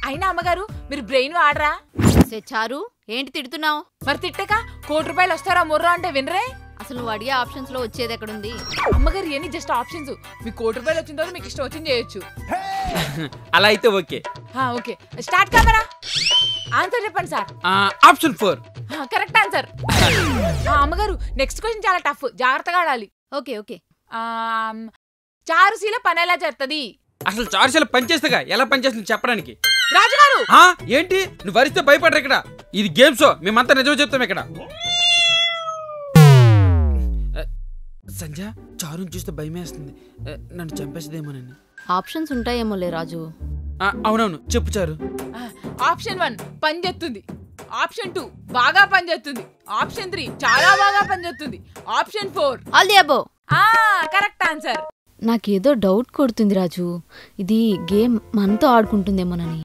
అయినా అమ్మగారు మీరు బ్రెయిన్ వాడరా? చారు ఏంటి తిడుతున్నావు? మరి తిట్టక ₹1,00,00,000 వస్తారా మొర్రా అంటే వినరే? అసలు నువ్వు అడిగే ఆప్షన్స్ లో వచ్చేది ఎక్కడుంది? అమ్మగారు ఇవన్నీ జస్ట్ ఆప్షన్స్. మీకు ₹1,00,00,000 వచ్చిన తర్వాత మీకు ఇష్టం వచ్చింది చేయొచ్చు. అలా అయితే okay. Okay start camera. Answer చెప్పండి సార్. ఆప్షన్ 4. Correct answer. అమ్మగారు నెక్స్ట్ క్వశ్చన్ చాలా టఫ్, జాగ్రత్తగా ఆడాలి. Okay okay. చారుశీల పని ఎలా చేస్తుంది? అసలు చారుశీల పనిచేస్తగా ఎలా పనిచేస్తుంది చెప్పడానికి. రాజుగారు ఏంటి నువ్వు వరిస్తే భయపడరు ఇక్కడ. ఇది గేమ్ షో, మేమంతా నిజం చెప్తాం ఇక్కడ. సంధ్య చారుని చూస్తే భయమేస్తుంది, నన్ను చంపేసేదేమోనని. ఆప్షన్స్ ఉంటాయేమోలే రాజు. అవునవును చెప్పు చారు. ఆప్షన్ 1 పని చేస్తుంది, ఆప్షన్ 2 బాగా పని చేస్తుంది, ఆప్షన్ 3 చాలా బాగా పని చేస్తుంది, option 4 all the above. Correct answer. నాకేదో డౌట్ కొడుతుంది రాజు, ఇది గేమ్ మనతో ఆడుకుంటుందేమోనని.